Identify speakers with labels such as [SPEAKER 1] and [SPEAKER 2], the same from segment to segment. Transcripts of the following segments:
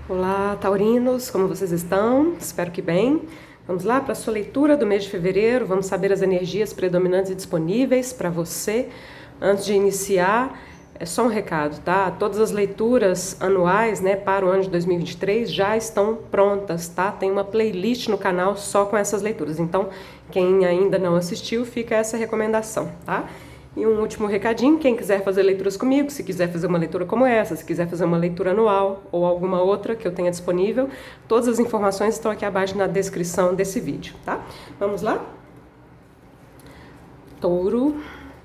[SPEAKER 1] Olá, taurinos, como vocês estão? Espero que bem. Vamos lá para a sua leitura do mês de fevereiro. Vamos saber as energias predominantes e disponíveis para você. Antes de iniciar, é só um recado, tá? Todas as leituras anuais, né, para o ano de 2023 já estão prontas, tá? Tem uma playlist no canal só com essas leituras. Então, quem ainda não assistiu, fica essa recomendação, tá? E um último recadinho, quem quiser fazer leituras comigo, se quiser fazer uma leitura como essa, se quiser fazer uma leitura anual ou alguma outra que eu tenha disponível, todas as informações estão aqui abaixo na descrição desse vídeo, tá? Vamos lá? Touro,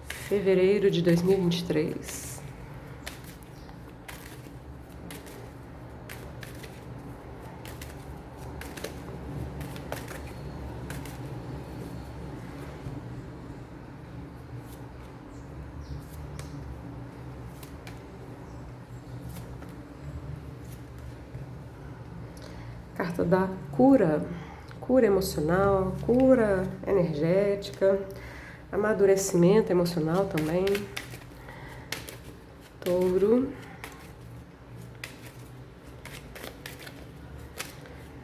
[SPEAKER 1] fevereiro de 2023. Carta da cura, cura emocional, cura energética, amadurecimento emocional também. Touro,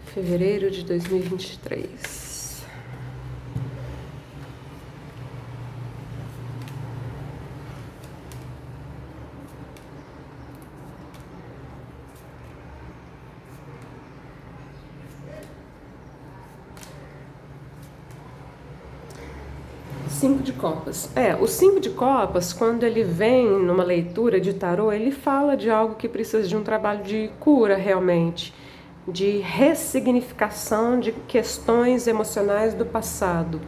[SPEAKER 1] fevereiro de 2023. Cinco de copas. O cinco de copas, quando ele vem numa leitura de tarô, ele fala de algo que precisa de um trabalho de cura realmente, de ressignificação de questões emocionais do passado,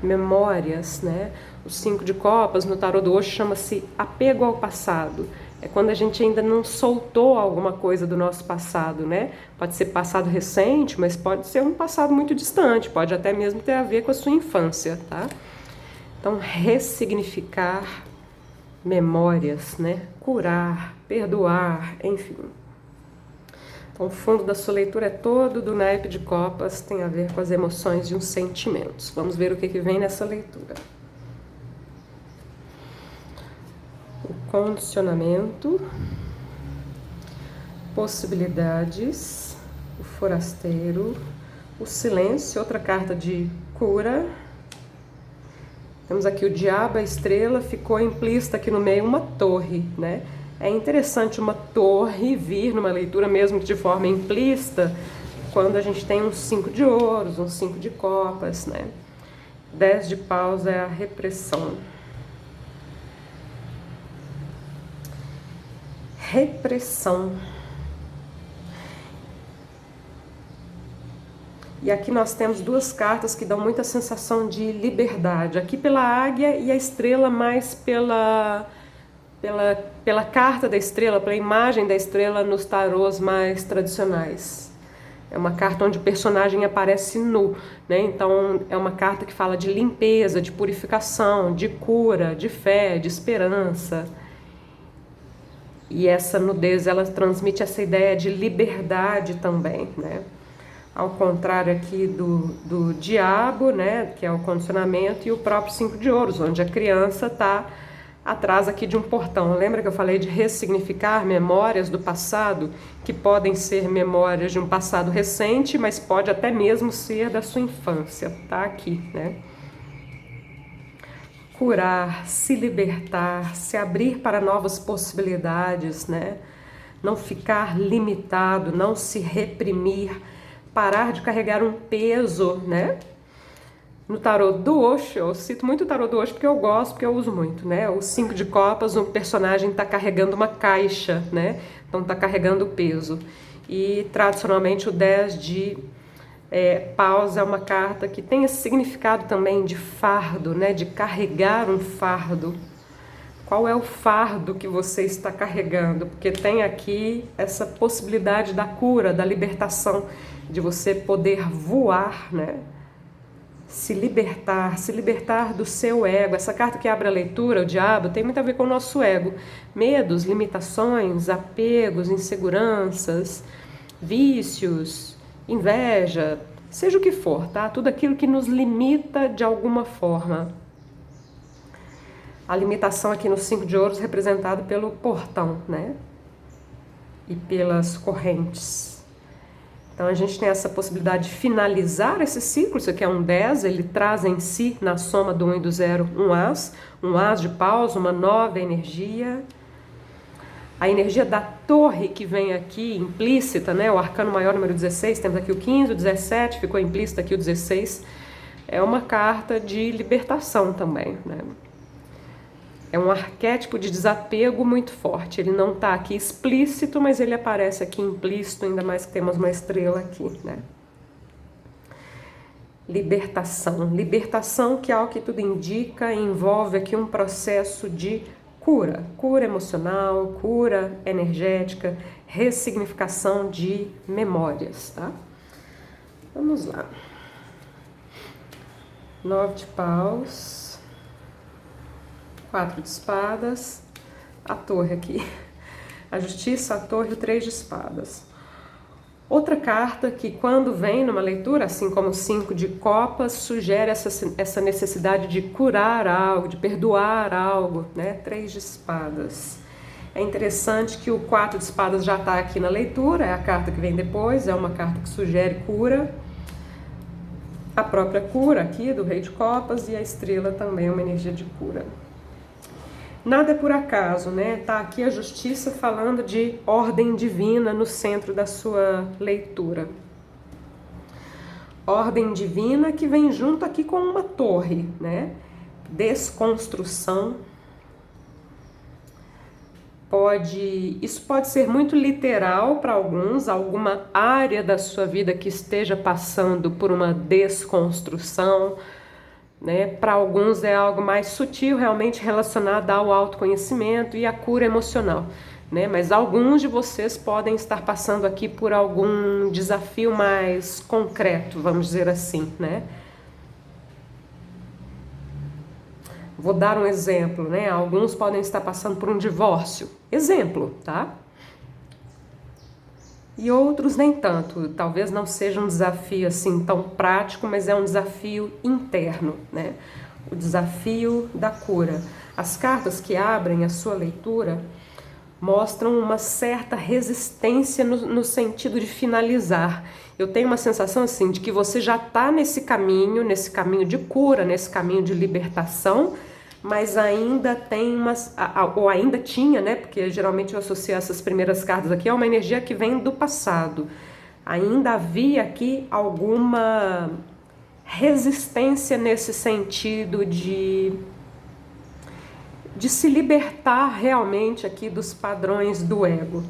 [SPEAKER 1] memórias, né? O cinco de copas no tarô do Osho chama-se apego ao passado. É quando a gente ainda não soltou alguma coisa do nosso passado, né? Pode ser passado recente, mas pode ser um passado muito distante, pode até mesmo ter a ver com a sua infância, tá? Então, ressignificar memórias, né? Curar, perdoar, enfim. Então, o fundo da sua leitura é todo do naipe de copas, tem a ver com as emoções e os sentimentos. Vamos ver o que vem nessa leitura. O condicionamento, possibilidades, o forasteiro, o silêncio, outra carta de cura. Temos aqui o diabo, a estrela, ficou implícita aqui no meio uma torre, né? É interessante uma torre vir numa leitura mesmo que de forma implícita, quando a gente tem um 5 de ouros, um 5 de copas, né? 10 de paus é a repressão. Repressão. E aqui nós temos duas cartas que dão muita sensação de liberdade. Aqui pela águia e a estrela mais pela carta da estrela, pela imagem da estrela nos tarôs mais tradicionais. É uma carta onde o personagem aparece nu, né? Então é uma carta que fala de limpeza, de purificação, de cura, de fé, de esperança. E essa nudez, ela transmite essa ideia de liberdade também, né? Ao contrário aqui do diabo, né, que é o condicionamento, e o próprio 5 de ouros, onde a criança está atrás aqui de um portão. Lembra que eu falei de ressignificar memórias do passado, que podem ser memórias de um passado recente, mas pode até mesmo ser da sua infância, tá aqui, né? Curar, se libertar, se abrir para novas possibilidades, né? Não ficar limitado, não se reprimir, parar de carregar um peso, né? No tarô do Osho, eu cito muito o tarô do Osho porque eu gosto, porque eu uso muito, né? O 5 de copas, o personagem está carregando uma caixa, né? Então está carregando peso. E tradicionalmente o 10 de paus é uma carta que tem esse significado também de fardo, né? De carregar um fardo. Qual é o fardo que você está carregando? Porque tem aqui essa possibilidade da cura, da libertação, de você poder voar, né? Se libertar do seu ego. Essa carta que abre a leitura, o diabo, tem muito a ver com o nosso ego. Medos, limitações, apegos, inseguranças, vícios, inveja, seja o que for, tá? Tudo aquilo que nos limita de alguma forma. A limitação aqui no 5 de ouros representado pelo portão, né? E pelas correntes. Então a gente tem essa possibilidade de finalizar esse ciclo. Isso aqui é um 10, ele traz em si, na soma do 1 e do 0, um as de paus, uma nova energia. A energia da torre que vem aqui, implícita, né? O arcano maior número 16, temos aqui o 15, o 17, ficou implícito aqui o 16. É uma carta de libertação também, né? É um arquétipo de desapego muito forte. Ele não está aqui explícito, mas ele aparece aqui implícito, ainda mais que temos uma estrela aqui, né? Libertação. Libertação, que ao que tudo indica, envolve aqui um processo de cura. Cura emocional, cura energética, ressignificação de memórias, tá? Vamos lá. 9 de paus. 4 de espadas, a torre aqui, a justiça, a torre e o 3 de espadas. Outra carta que quando vem numa leitura, assim como o 5 de copas, sugere essa necessidade de curar algo, de perdoar algo, né? 3 de espadas. É interessante que o 4 de espadas já está aqui na leitura, é a carta que vem depois, é uma carta que sugere cura. A própria cura aqui do rei de copas e a estrela também é uma energia de cura. Nada é por acaso, né? Tá aqui a justiça falando de ordem divina no centro da sua leitura. Ordem divina que vem junto aqui com uma torre, né? Desconstrução. Isso pode ser muito literal para alguns, alguma área da sua vida que esteja passando por uma desconstrução, né? Para alguns é algo mais sutil, realmente relacionado ao autoconhecimento e à cura emocional, né? Mas alguns de vocês podem estar passando aqui por algum desafio mais concreto, vamos dizer assim, né? Vou dar um exemplo, né? Alguns podem estar passando por um divórcio, exemplo, tá? E outros nem tanto, talvez não seja um desafio assim tão prático, mas é um desafio interno, né? O desafio da cura. As cartas que abrem a sua leitura mostram uma certa resistência no sentido de finalizar. Eu tenho uma sensação assim de que você já está nesse caminho de cura, nesse caminho de libertação, mas ainda tem ou ainda tinha, né? Porque geralmente eu associo essas primeiras cartas aqui a uma energia que vem do passado. Ainda havia aqui alguma resistência nesse sentido de se libertar realmente aqui dos padrões do ego.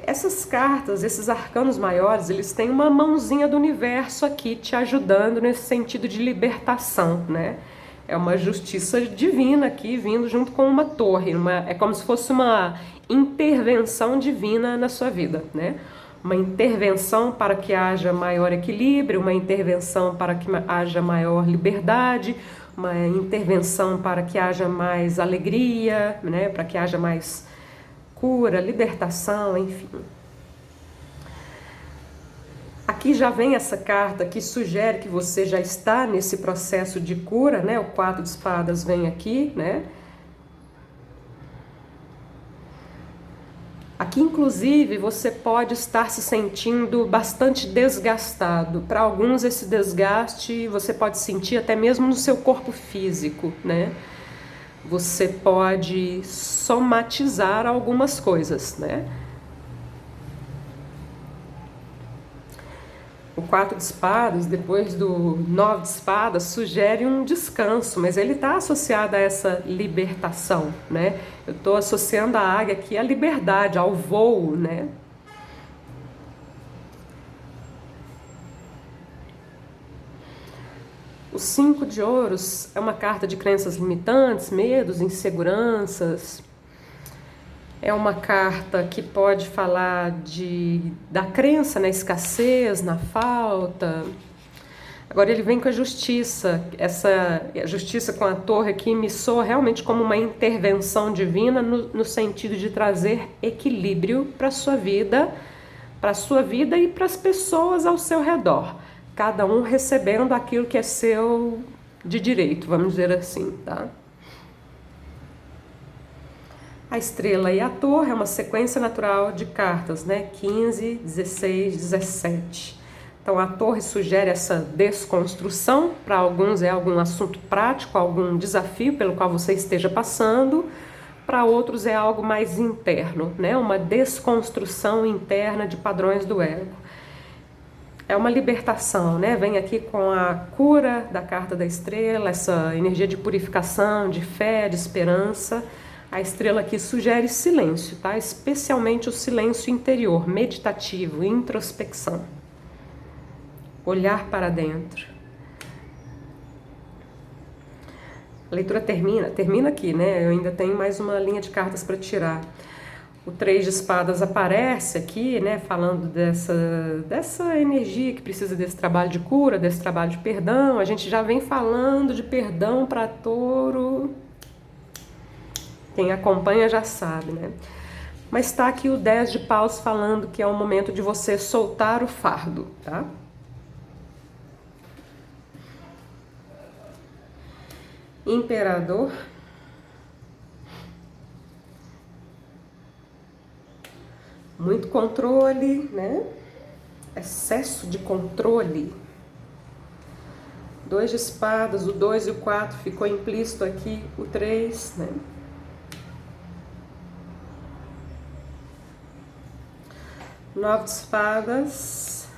[SPEAKER 1] Essas cartas, esses arcanos maiores, eles têm uma mãozinha do universo aqui te ajudando nesse sentido de libertação, né? É uma justiça divina aqui, vindo junto com uma torre. É como se fosse uma intervenção divina na sua vida, né? Uma intervenção para que haja maior equilíbrio, uma intervenção para que haja maior liberdade, uma intervenção para que haja mais alegria, né? Para que haja mais cura, libertação, enfim. Aqui já vem essa carta que sugere que você já está nesse processo de cura, né? O 4 de espadas vem aqui, né? Aqui, inclusive, você pode estar se sentindo bastante desgastado. Para alguns, esse desgaste você pode sentir até mesmo no seu corpo físico, né? Você pode somatizar algumas coisas, né? O 4 de espadas, depois do 9 de espadas, sugere um descanso, mas ele está associado a essa libertação, né? Eu estou associando a águia aqui à liberdade, ao voo, né? O 5 de ouros é uma carta de crenças limitantes, medos, inseguranças. É uma carta que pode falar da crença na escassez, na falta. Agora ele vem com a justiça. Essa justiça com a torre aqui me soa realmente como uma intervenção divina no sentido de trazer equilíbrio para a sua vida e para as pessoas ao seu redor. Cada um recebendo aquilo que é seu de direito, vamos dizer assim, tá? A estrela e a torre é uma sequência natural de cartas, né? 15, 16, 17. Então a torre sugere essa desconstrução, para alguns é algum assunto prático, algum desafio pelo qual você esteja passando, para outros é algo mais interno, né? Uma desconstrução interna de padrões do ego. É uma libertação, né? Vem aqui com a cura da carta da estrela, essa energia de purificação, de fé, de esperança. A estrela aqui sugere silêncio, tá? Especialmente o silêncio interior, meditativo, introspecção. Olhar para dentro. A leitura termina aqui, né? Eu ainda tenho mais uma linha de cartas para tirar. O 3 de espadas aparece aqui, né? Falando dessa energia que precisa desse trabalho de cura, desse trabalho de perdão. A gente já vem falando de perdão para touro. Quem acompanha já sabe, né? Mas está aqui o 10 de paus falando que é o momento de você soltar o fardo, tá? Imperador. Muito controle, né? Excesso de controle. 2 de espadas, o 2 e o 4 ficou implícito aqui, o 3, né? Nove de espadas,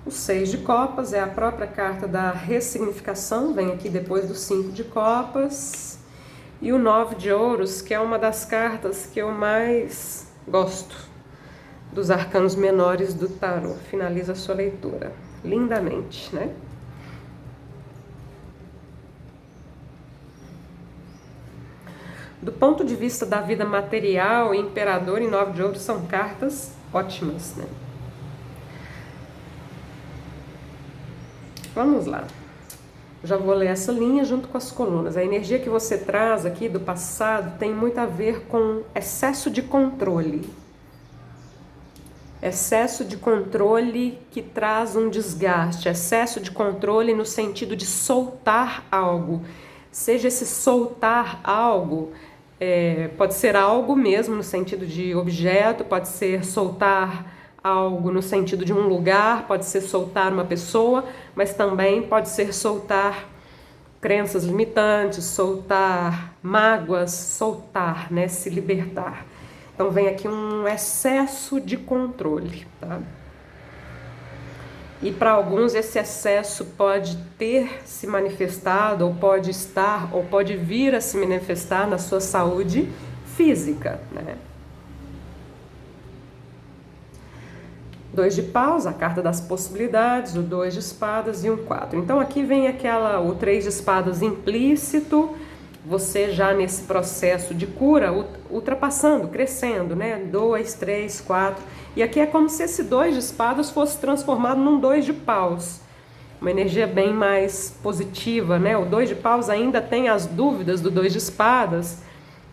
[SPEAKER 1] o 6 de copas é a própria carta da ressignificação, vem aqui depois do 5 de copas. E o 9 de ouros, que é uma das cartas que eu mais gosto dos arcanos menores do tarô. Finaliza a sua leitura lindamente, né? Do ponto de vista da vida material, Imperador e 9 de ouros são cartas ótimas, né? Vamos lá. Já vou ler essa linha junto com as colunas. A energia que você traz aqui do passado tem muito a ver com excesso de controle. Excesso de controle que traz um desgaste. Excesso de controle no sentido de soltar algo. Seja esse soltar algo, pode ser algo mesmo no sentido de objeto, pode ser soltar algo no sentido de um lugar, pode ser soltar uma pessoa, mas também pode ser soltar crenças limitantes, soltar mágoas, soltar, né, se libertar. Então vem aqui um excesso de controle, tá? E para alguns esse excesso pode ter se manifestado, ou pode estar, ou pode vir a se manifestar na sua saúde física, né? 2 de paus, a carta das possibilidades, o 2 de espadas e um 4. Então aqui vem o 3 de espadas implícito, você já nesse processo de cura, ultrapassando, crescendo, né? 2, 3, 4. E aqui é como se esse 2 de espadas fosse transformado num 2 de paus. Uma energia bem mais positiva, né? O 2 de paus ainda tem as dúvidas do 2 de espadas,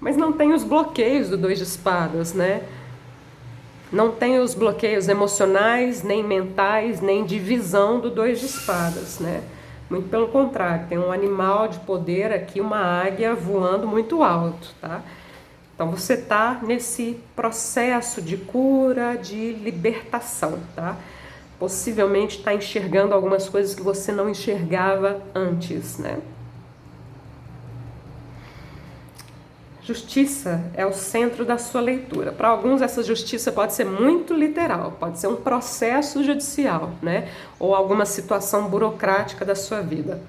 [SPEAKER 1] mas não tem os bloqueios do 2 de espadas, né? Não tem os bloqueios emocionais, nem mentais, nem de visão do 2 de espadas, né? Muito pelo contrário, tem um animal de poder aqui, uma águia voando muito alto, tá? Então você tá nesse processo de cura, de libertação, tá? Possivelmente está enxergando algumas coisas que você não enxergava antes, né? Justiça é o centro da sua leitura. Para alguns essa justiça pode ser muito literal, pode ser um processo judicial, né? Ou alguma situação burocrática da sua vida.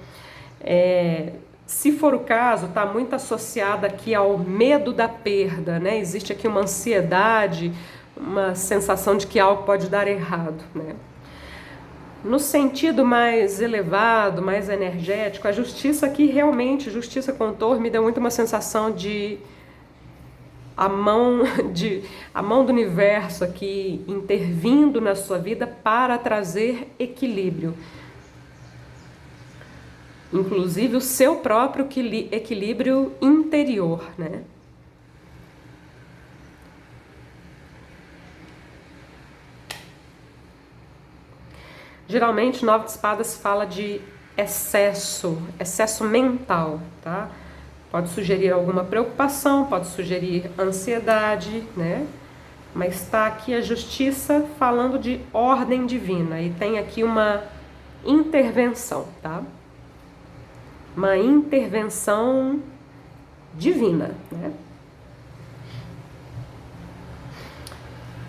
[SPEAKER 1] Se for o caso, está muito associada aqui ao medo da perda, né? Existe aqui uma ansiedade, uma sensação de que algo pode dar errado, né? No sentido mais elevado, mais energético, a justiça aqui realmente, justiça com torre, me deu muito uma sensação de a mão do universo aqui intervindo na sua vida para trazer equilíbrio. Inclusive o seu próprio equilíbrio interior, né? Geralmente, 9 de espadas fala de excesso mental, tá? Pode sugerir alguma preocupação, pode sugerir ansiedade, né? Mas está aqui a justiça falando de ordem divina e tem aqui uma intervenção, tá? Uma intervenção divina, né?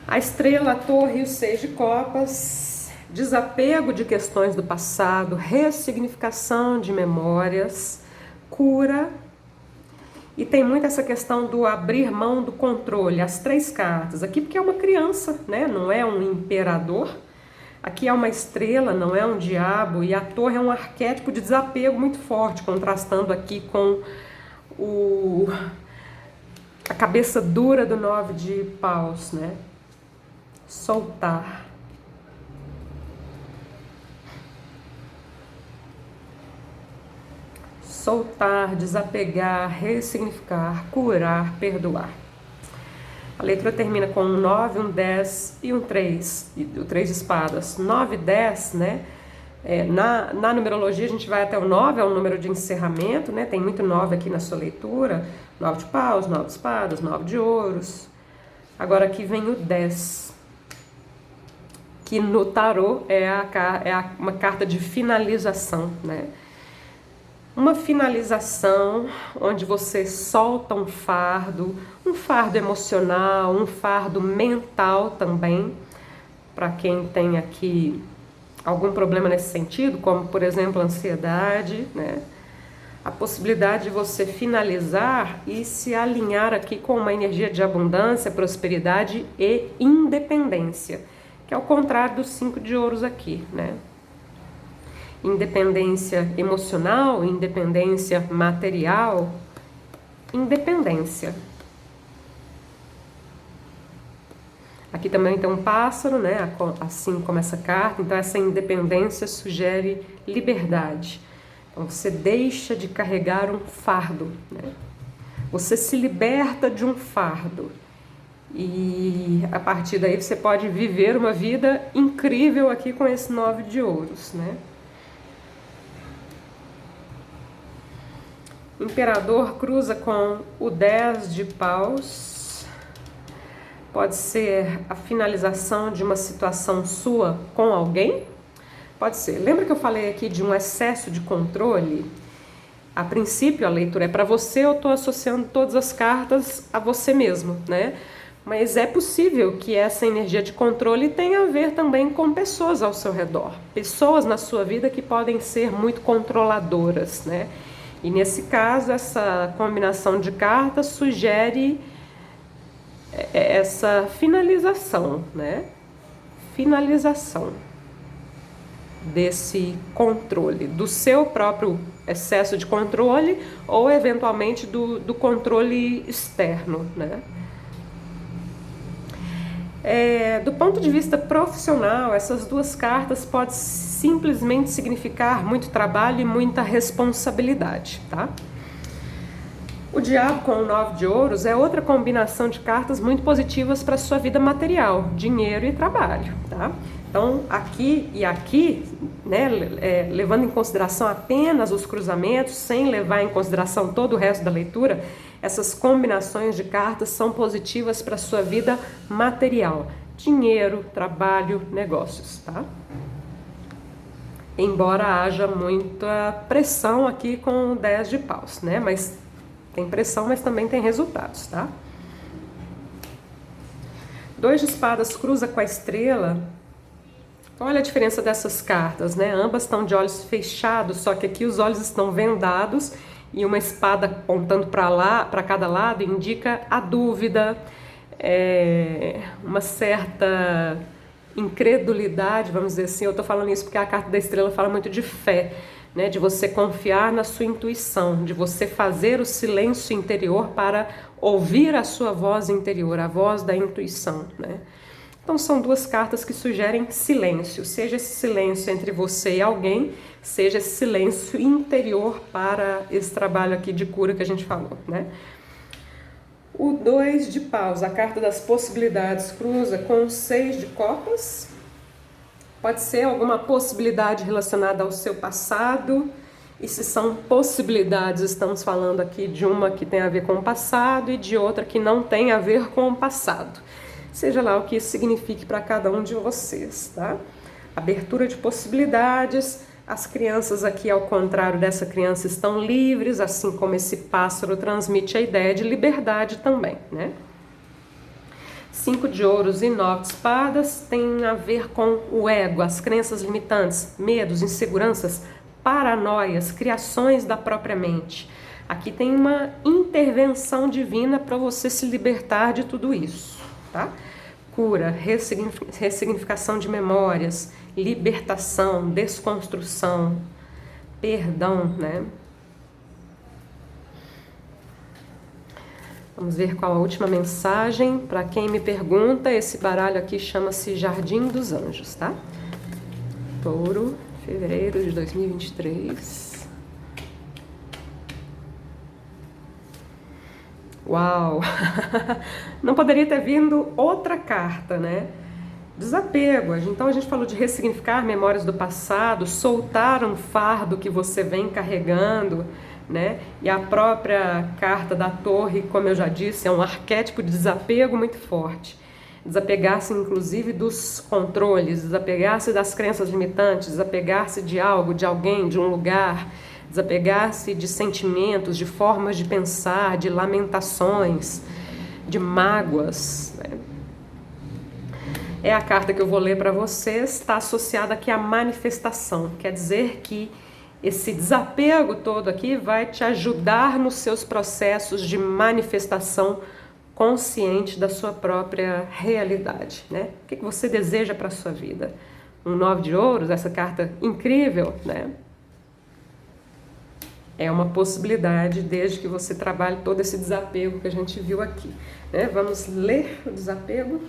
[SPEAKER 1] A estrela, a torre e o 6 de copas, desapego de questões do passado, ressignificação de memórias, cura. E tem muito essa questão do abrir mão do controle, as 3 cartas. Aqui porque é uma criança, né? Não é um imperador. Aqui é uma estrela, não é um diabo. E a torre é um arquétipo de desapego muito forte, contrastando aqui com a cabeça dura do 9 de paus, né? Soltar. Soltar, desapegar, ressignificar, curar, perdoar. A leitura termina com um 9, um 10 e um 3, o 3 de espadas. 9 e 10, né? Na numerologia a gente vai até o 9, é um número de encerramento, né? Tem muito 9 aqui na sua leitura. 9 de paus, 9 de espadas, 9 de ouros. Agora aqui vem o 10, que no tarô é uma carta de finalização, né? Uma finalização onde você solta um fardo emocional, um fardo mental também, para quem tem aqui algum problema nesse sentido, como por exemplo ansiedade, né? A possibilidade de você finalizar e se alinhar aqui com uma energia de abundância, prosperidade e independência, que é o contrário dos 5 de ouros aqui, né? Independência emocional, independência material, independência. Aqui também tem um pássaro, né? Assim como essa carta. Então essa independência sugere liberdade. Então você deixa de carregar um fardo, né? Você se liberta de um fardo. E a partir daí você pode viver uma vida incrível aqui com esse 9 de ouros, né? Imperador cruza com o 10 de paus. Pode ser a finalização de uma situação sua com alguém. Pode ser. Lembra que eu falei aqui de um excesso de controle? A princípio a leitura é para você, eu estou associando todas as cartas a você mesmo, né? Mas é possível que essa energia de controle tenha a ver também com pessoas ao seu redor. Pessoas na sua vida que podem ser muito controladoras, né? E nesse caso, essa combinação de cartas sugere essa finalização, né? Finalização desse controle, do seu próprio excesso de controle ou eventualmente do controle externo, né? Do ponto de vista profissional, essas 2 cartas podem simplesmente significar muito trabalho e muita responsabilidade, tá? O diabo com o 9 de ouros é outra combinação de cartas muito positivas para a sua vida material, dinheiro e trabalho, tá? Então, aqui e aqui, né, levando em consideração apenas os cruzamentos, sem levar em consideração todo o resto da leitura, essas combinações de cartas são positivas para a sua vida material, dinheiro, trabalho, negócios, tá? Embora haja muita pressão aqui com o 10 de paus, né? Mas tem pressão, mas também tem resultados, tá? 2 de espadas cruza com a estrela. Olha a diferença dessas cartas, né? Ambas estão de olhos fechados, só que aqui os olhos estão vendados e uma espada apontando para lá, para cada lado, indica a dúvida, uma certa incredulidade, vamos dizer assim. Eu estou falando isso porque a carta da estrela fala muito de fé, né? De você confiar na sua intuição, de você fazer o silêncio interior para ouvir a sua voz interior, a voz da intuição, né? Então são 2 cartas que sugerem silêncio, seja esse silêncio entre você e alguém, seja esse silêncio interior para esse trabalho aqui de cura que a gente falou, né? O 2 de paus, a carta das possibilidades, cruza com o 6 de copas. Pode ser alguma possibilidade relacionada ao seu passado E se são possibilidades, estamos falando aqui de uma que tem a ver com o passado e de outra que não tem a ver com o passado. Seja lá o que isso signifique para cada um de vocês, tá? Abertura de possibilidades. As crianças aqui, ao contrário dessa criança, estão livres, assim como esse pássaro transmite a ideia de liberdade também, né? 5 de ouros e 9 de espadas tem a ver com o ego, as crenças limitantes, medos, inseguranças, paranoias, criações da própria mente. Aqui tem uma intervenção divina para você se libertar de tudo isso, tá? Cura, ressignificação de memórias, libertação, desconstrução, perdão, né? Vamos ver qual a última mensagem. Para quem me pergunta, esse baralho aqui chama-se Jardim dos Anjos, tá? Touro, fevereiro de 2023. Uau! Não poderia ter vindo outra carta, né? Desapego. Então a gente falou de ressignificar memórias do passado, soltar um fardo que você vem carregando, né? E a própria carta da torre, como eu já disse, é um arquétipo de desapego muito forte. Desapegar-se inclusive dos controles, desapegar-se das crenças limitantes, desapegar-se de algo, de alguém, de um lugar, desapegar-se de sentimentos, de formas de pensar, de lamentações, de mágoas, né? É a carta que eu vou ler para vocês, está associada aqui à manifestação, quer dizer que esse desapego todo aqui vai te ajudar nos seus processos de manifestação consciente da sua própria realidade, né? O que você deseja para a sua vida? Um 9 de ouros, essa carta incrível, né? É uma possibilidade desde que você trabalhe todo esse desapego que a gente viu aqui, né? Vamos ler o desapego.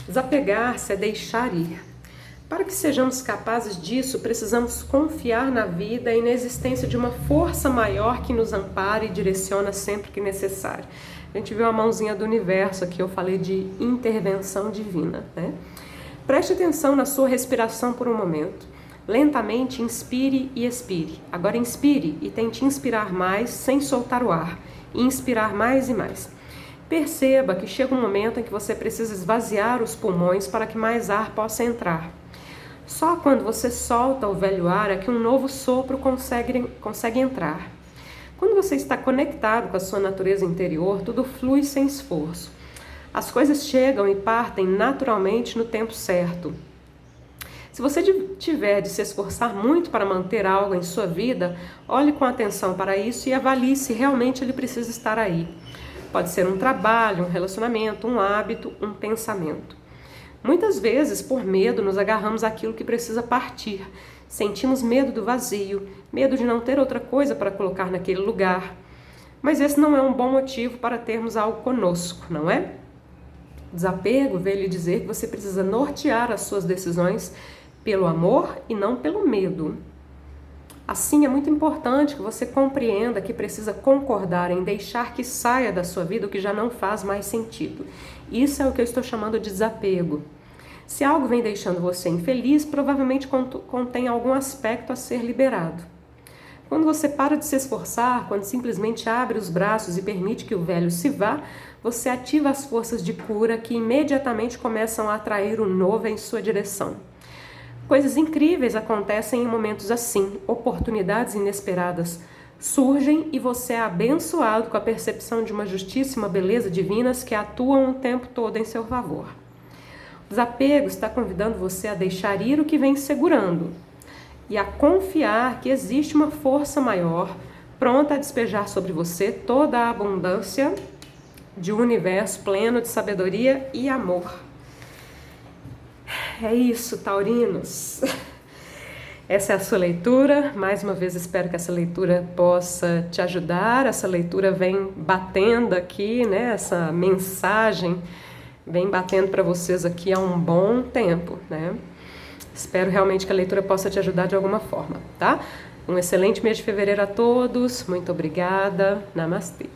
[SPEAKER 1] Desapegar-se é deixar ir. Para que sejamos capazes disso, precisamos confiar na vida e na existência de uma força maior que nos ampara e direciona sempre que necessário. A gente viu a mãozinha do universo aqui, eu falei de intervenção divina, né? Preste atenção na sua respiração por um momento. Lentamente inspire e expire. Agora inspire e tente inspirar mais sem soltar o ar. E inspirar mais e mais. Perceba que chega um momento em que você precisa esvaziar os pulmões para que mais ar possa entrar. Só quando você solta o velho ar é que um novo sopro consegue entrar. Quando você está conectado com a sua natureza interior, tudo flui sem esforço. As coisas chegam e partem naturalmente no tempo certo. Se você tiver de se esforçar muito para manter algo em sua vida, olhe com atenção para isso e avalie se realmente ele precisa estar aí. Pode ser um trabalho, um relacionamento, um hábito, um pensamento. Muitas vezes, por medo, nos agarramos àquilo que precisa partir. Sentimos medo do vazio, medo de não ter outra coisa para colocar naquele lugar. Mas esse não é um bom motivo para termos algo conosco, não é? Desapego veio lhe dizer que você precisa nortear as suas decisões pelo amor e não pelo medo. Assim, é muito importante que você compreenda que precisa concordar em deixar que saia da sua vida o que já não faz mais sentido. Isso é o que eu estou chamando de desapego. Se algo vem deixando você infeliz, provavelmente contém algum aspecto a ser liberado. Quando você para de se esforçar, quando simplesmente abre os braços e permite que o velho se vá, você ativa as forças de cura que imediatamente começam a atrair o novo em sua direção. Coisas incríveis acontecem em momentos assim, oportunidades inesperadas surgem e você é abençoado com a percepção de uma justíssima beleza divinas que atuam o tempo todo em seu favor. O desapego está convidando você a deixar ir o que vem segurando e a confiar que existe uma força maior pronta a despejar sobre você toda a abundância de um universo pleno de sabedoria e amor. É isso, taurinos. Essa é a sua leitura. Mais uma vez espero que essa leitura possa te ajudar. Essa leitura vem batendo aqui, né? Essa mensagem vem batendo para vocês aqui há um bom tempo, né? Espero realmente que a leitura possa te ajudar de alguma forma, tá? Um excelente mês de fevereiro a todos. Muito obrigada. Namastê.